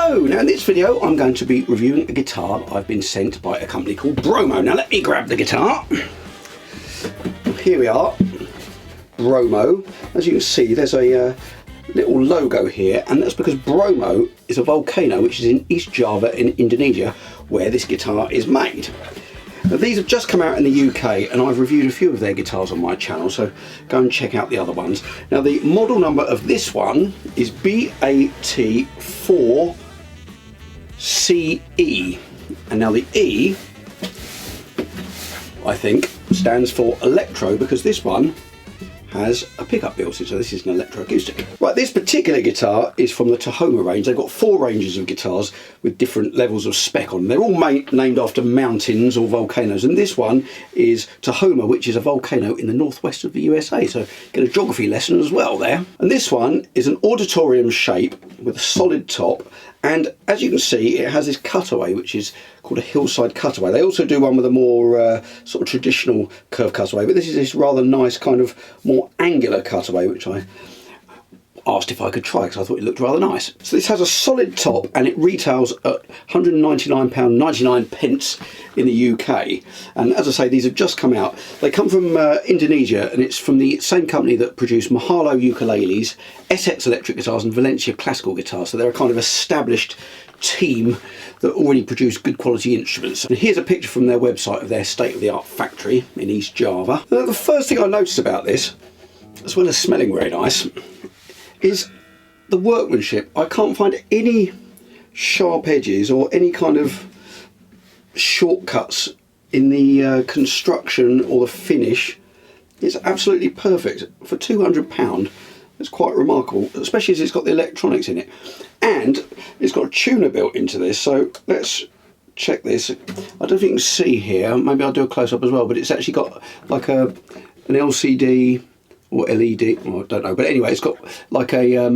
Hello! Now in this video I'm going to be reviewing a guitar that I've been sent by a company called Bromo. Now let me grab the guitar. Here we are, Bromo. As you can see there's a little logo here, and that's because Bromo is a volcano which is in East Java in Indonesia, where this guitar is made. Now, these have just come out in the UK and I've reviewed a few of their guitars on my channel, so go and check out the other ones. Now the model number of this one is BAT4CE, and now the E, I think, stands for Electro, because this one has a pickup built in, so this is an Electro Acoustic. Right, this particular guitar is from the Tahoma range. They've got 4 ranges of guitars with different levels of spec on them. They're all named after mountains or volcanoes, and this one is Tahoma, which is a volcano in the northwest of the USA, so get a geography lesson as well there. And this one is an Auditorium shape with a solid top, and as you can see it has this cutaway which is called a Hillside Cutaway. They also do one with a more sort of traditional curved cutaway, but this is this rather nice kind of more angular cutaway which I asked if I could try because I thought it looked rather nice. So this has a solid top and it retails at £199.99 in the UK, and as I say, these have just come out. They come from Indonesia, and it's from the same company that produce Mahalo ukuleles, SX electric guitars and Valencia classical guitars, so they're a kind of established team that already produce good quality instruments. And here's a picture from their website of their state-of-the-art factory in East Java. Now, the first thing I noticed about this, as well as smelling very nice, is the workmanship. I can't find any sharp edges or any kind of shortcuts in the construction or the finish. It's absolutely perfect. For £200, it's quite remarkable, especially as it's got the electronics in it. And it's got a tuner built into this, so let's check this. I don't know if you can see here, maybe I'll do a close-up as well, but it's actually got like an LCD or LED, well, I don't know, but anyway, it's got like a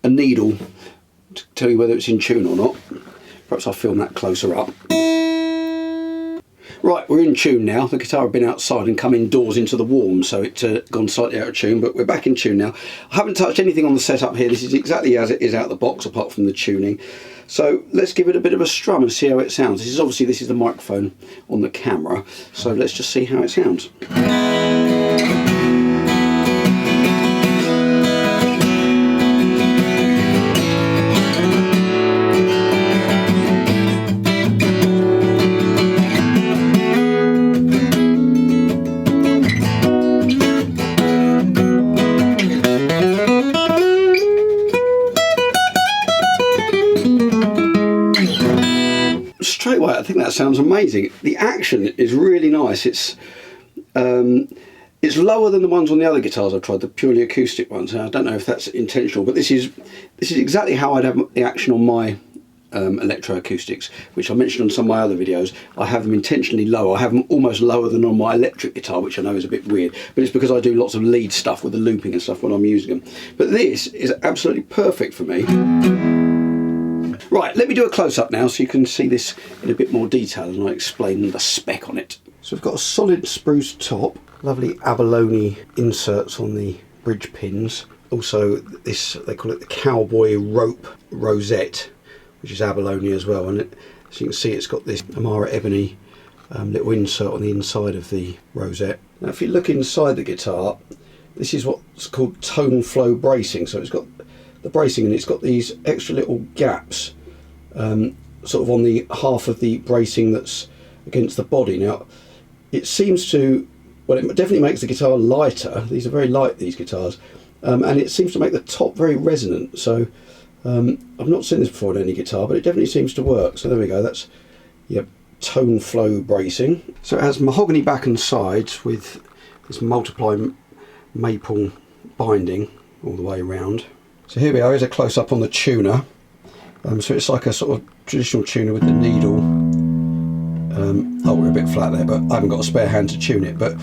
needle to tell you whether it's in tune or not. Perhaps I'll film that closer up. Right, we're in tune now. The guitar had been outside and come indoors into the warm, so it's gone slightly out of tune, but we're back in tune now. I haven't touched anything on the setup here. This is exactly as it is out of the box, apart from the tuning. So let's give it a bit of a strum and see how it sounds. This is the microphone on the camera, so let's just see how it sounds. Straight away, I think that sounds amazing. The action is really nice. It's lower than the ones on the other guitars I've tried, the purely acoustic ones. And I don't know if that's intentional, but this is exactly how I'd have the action on my Electro Acoustics, which I mentioned on some of my other videos. I have them intentionally lower. I have them almost lower than on my electric guitar, which I know is a bit weird, but it's because I do lots of lead stuff with the looping and stuff when I'm using them. But this is absolutely perfect for me. Right, let me do a close-up now so you can see this in a bit more detail and I explain the spec on it. So we've got a solid spruce top, lovely Abalone inserts on the bridge pins. Also this, they call it the Cowboy rope rosette, which is Abalone as well, and as you can see it's got this Amara Ebony little insert on the inside of the rosette. Now if you look inside the guitar, this is what's called ToneFlow bracing. So it's got the bracing and it's got these extra little gaps sort of on the half of the bracing that's against the body. Now it seems to, well, it definitely makes the guitar lighter. These are very light, these guitars, and it seems to make the top very resonant. So I've not seen this before on any guitar, but it definitely seems to work. So there we go, that's ToneFlow bracing. So it has mahogany back and sides with this multiply maple binding all the way around. So here we are, here's a close-up on the tuner. So it's like a sort of traditional tuner with the needle. Oh, we're a bit flat there, but I haven't got a spare hand to tune it. But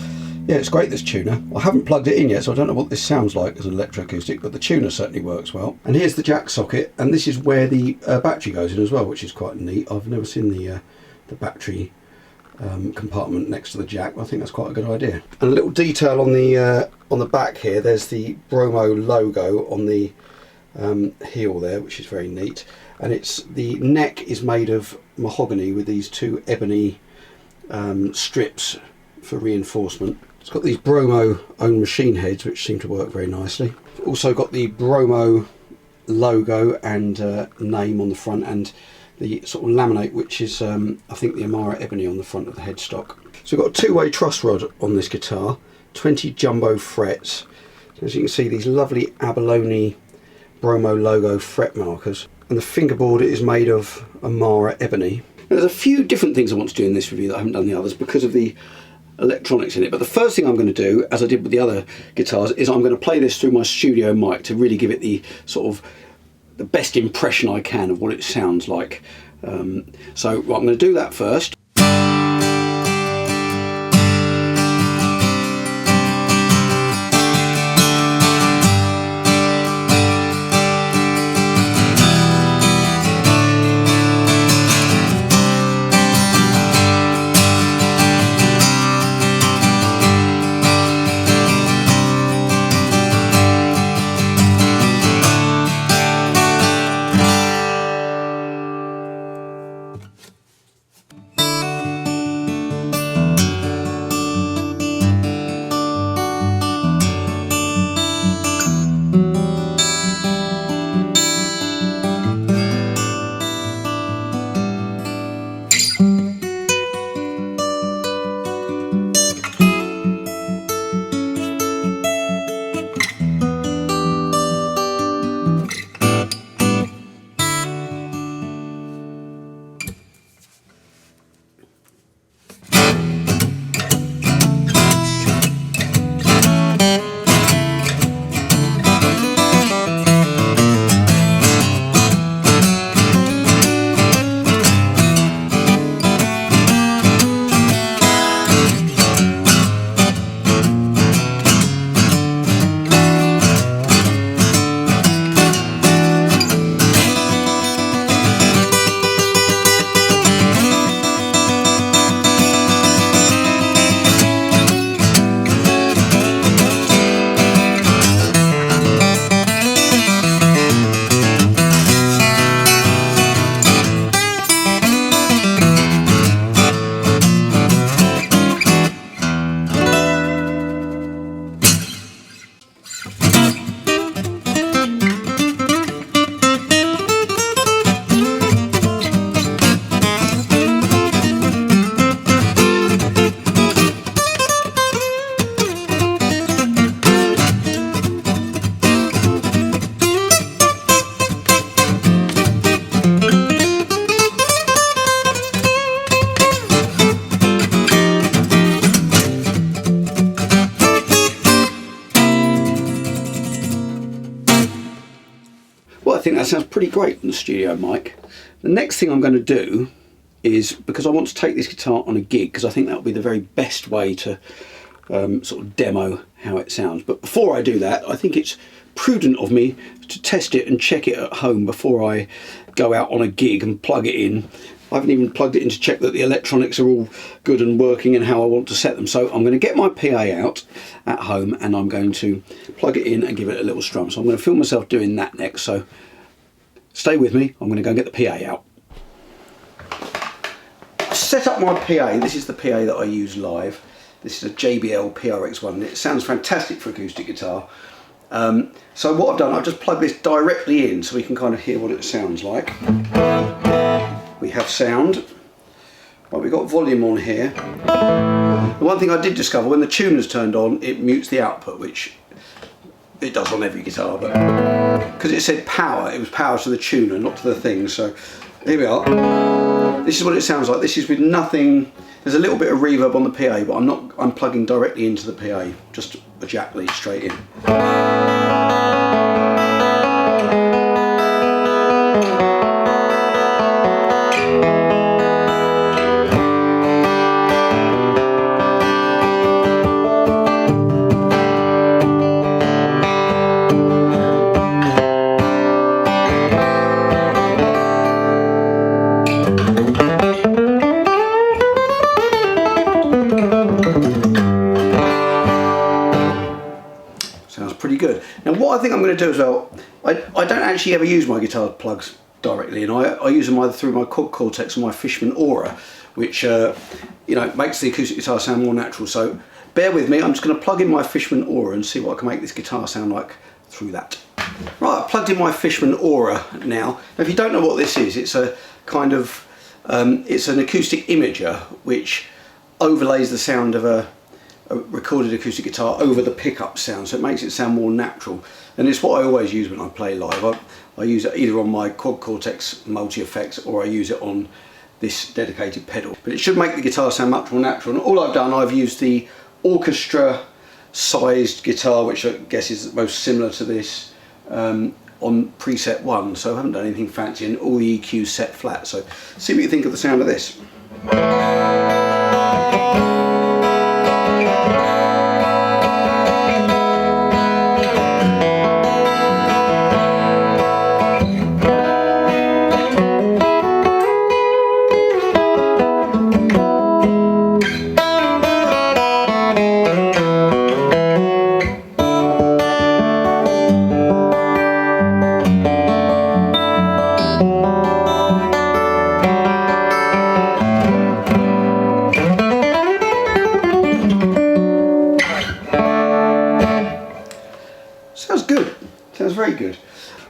yeah, it's great, this tuner. I haven't plugged it in yet, so I don't know what this sounds like as an electroacoustic, but the tuner certainly works well. And here's the jack socket, and this is where the battery goes in as well, which is quite neat. I've never seen the battery compartment next to the jack, but I think that's quite a good idea. And a little detail on the back here, there's the Bromo logo on the heel there, which is very neat. And the neck is made of mahogany with these two ebony strips for reinforcement. It's got these Bromo own machine heads, which seem to work very nicely. Also got the Bromo logo and name on the front, and the sort of laminate, which is I think the Amara Ebony on the front of the headstock. So we've got a two-way truss rod on this guitar, 20 jumbo frets. So as you can see, these lovely Abalone Bromo logo fret markers, and the fingerboard is made of Amara Ebony. Now, there's a few different things I want to do in this review that I haven't done in the others because of the electronics in it, but the first thing I'm going to do, as I did with the other guitars, is I'm going to play this through my studio mic to really give it the sort of the best impression I can of what it sounds like. So I'm going to do that first. I think that sounds pretty great on the studio mic. The next thing I'm going to do is, because I want to take this guitar on a gig, because I think that will be the very best way to sort of demo how it sounds. But before I do that, I think it's prudent of me to test it and check it at home before I go out on a gig and plug it in. I haven't even plugged it in to check that the electronics are all good and working and how I want to set them. So I'm going to get my PA out at home and I'm going to plug it in and give it a little strum. So I'm going to film myself doing that next. So stay with me. I'm going to go and get the PA out. Set up my PA. This is the PA that I use live. This is a JBL PRX1 and it sounds fantastic for acoustic guitar. So what I've done, I've just plugged this directly in so we can kind of hear what it sounds like. We have sound. Right, we've got volume on here. The one thing I did discover, when the tuner's turned on, it mutes the output, which it does on every guitar, but because it said power, it was power to the tuner, not to the thing. So here we are. This is what it sounds like. This is with nothing. There's a little bit of reverb on the PA, but I'm plugging directly into the PA, just a jack lead straight in. Good. Now what I think I'm going to do as well, I don't actually ever use my guitar plugs directly, and I use them either through my Quad Cortex or my Fishman Aura, which you know, makes the acoustic guitar sound more natural. So bear with me, I'm just going to plug in my Fishman Aura and see what I can make this guitar sound like through that. Right, I've plugged in my Fishman Aura now. Now if you don't know what this is, it's a kind of, it's an acoustic imager which overlays the sound of a recorded acoustic guitar over the pickup sound, so it makes it sound more natural. And it's what I always use when I play live. I use it either on my Quad Cortex multi-effects or I use it on this dedicated pedal. But it should make the guitar sound much more natural. And all I've done, I've used the orchestra sized guitar, which I guess is most similar to this, on preset 1. So I haven't done anything fancy, and all the EQs set flat. So see what you think of the sound of this. Very good.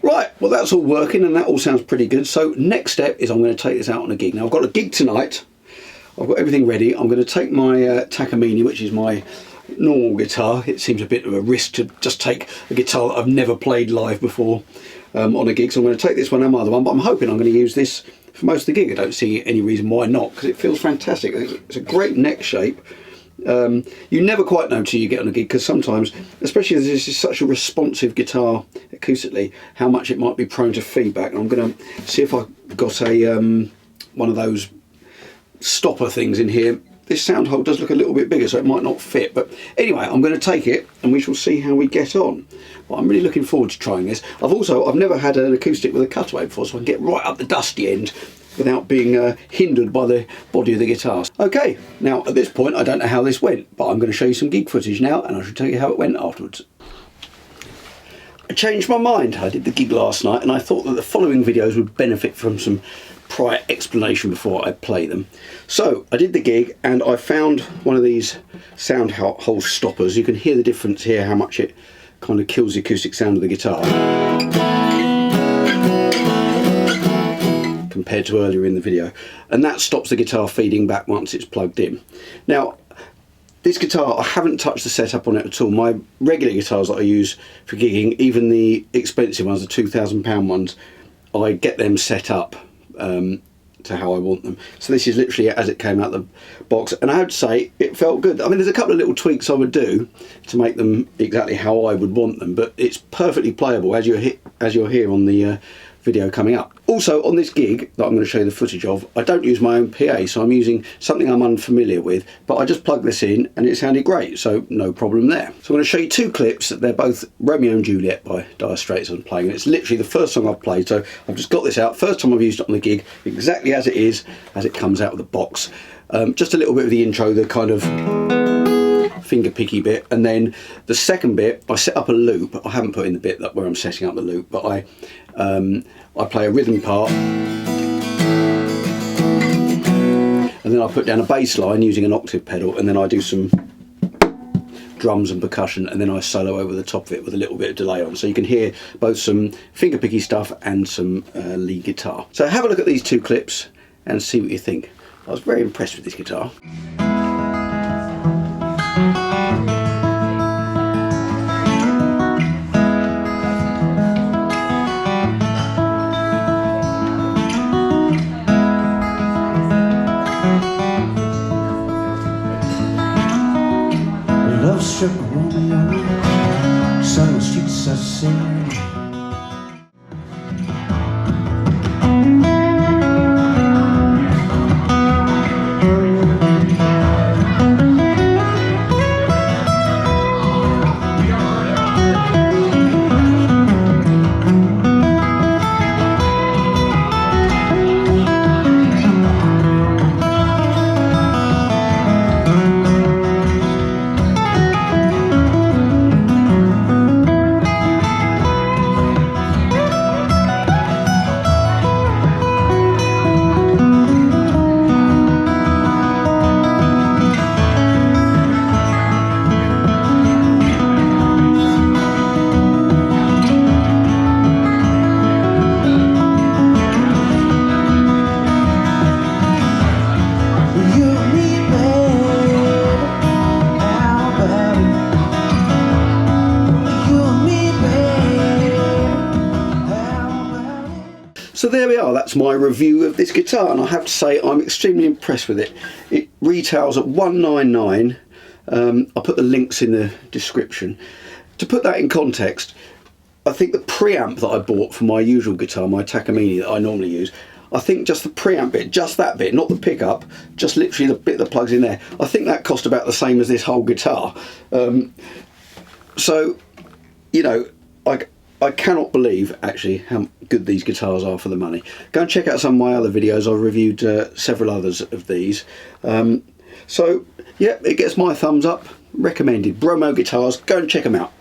Right, well that's all working and that all sounds pretty good. So next step is I'm going to take this out on a gig. Now I've got a gig tonight, I've got everything ready. I'm going to take my Tahoma, which is my normal guitar. It seems a bit of a risk to just take a guitar that I've never played live before on a gig, so I'm going to take this one and my other one, but I'm hoping I'm going to use this for most of the gig. I don't see any reason why not, because it feels fantastic. It's a great neck shape. You never quite know till you get on a gig, because sometimes, especially as this is such a responsive guitar acoustically, how much it might be prone to feedback. And I'm going to see if I've got a one of those stopper things in here. This Soundhole does look a little bit bigger, so it might not fit, but anyway, I'm going to take it and we shall see how we get on. But I'm really looking forward to trying this. I've never had an acoustic with a cutaway before, so I can get right up the dusty end without being hindered by the body of the guitar. Okay, now at this point I don't know how this went, but I'm going to show you some gig footage now and I shall tell you how it went afterwards. I changed my mind. I did the gig last night and I thought that the following videos would benefit from some prior explanation before I play them. So I did the gig and I found one of these Soundhole stoppers. You can hear the difference here, how much it kind of kills the acoustic sound of the guitar compared to earlier in the video, and that stops the guitar feeding back once it's plugged in. Now this guitar, I haven't touched the setup on it at all. My regular guitars that I use for gigging, even the expensive ones, the £2,000 ones, I get them set up to how I want them. So this is literally as it came out the box, and I would say it felt good. I mean, there's a couple of little tweaks I would do to make them exactly how I would want them, but it's perfectly playable as you'll hear on the video coming up. Also on this gig that I'm going to show you the footage of, I don't use my own PA, so I'm using something I'm unfamiliar with, but I just plugged this in and it sounded great, so no problem there. So I'm going to show you two clips. They're both Romeo and Juliet by Dire Straits I'm playing, and it's literally the first song I've played, so I've just got this out, first time I've used it on the gig, exactly as it is, as it comes out of the box. Just a little bit of the intro, the kind of finger picky bit, and then the second bit I set up a loop. I haven't put in the bit that where I'm setting up the loop, but I play a rhythm part and then I put down a bass line using an octave pedal, and then I do some drums and percussion, and then I solo over the top of it with a little bit of delay on, so you can hear both some finger picky stuff and some lead guitar. So have a look at these two clips and see what you think. I was very impressed with this guitar. Love struck Romeo, summer streets I sing. So there we are, that's my review of this guitar, and I have to say I'm extremely impressed with it. It retails at $199. I'll put the links in the description. To put that in context, I think the preamp that I bought for my usual guitar, my Takamine that I normally use, I think just the preamp bit, just that bit, not the pickup, just literally the bit that plugs in there, I think that cost about the same as this whole guitar. So, you know, I cannot believe actually how good these guitars are for the money. Go and check out some of my other videos. I've reviewed several others of these. So yeah, it gets my thumbs up. Recommended. Bromo guitars, go and check them out.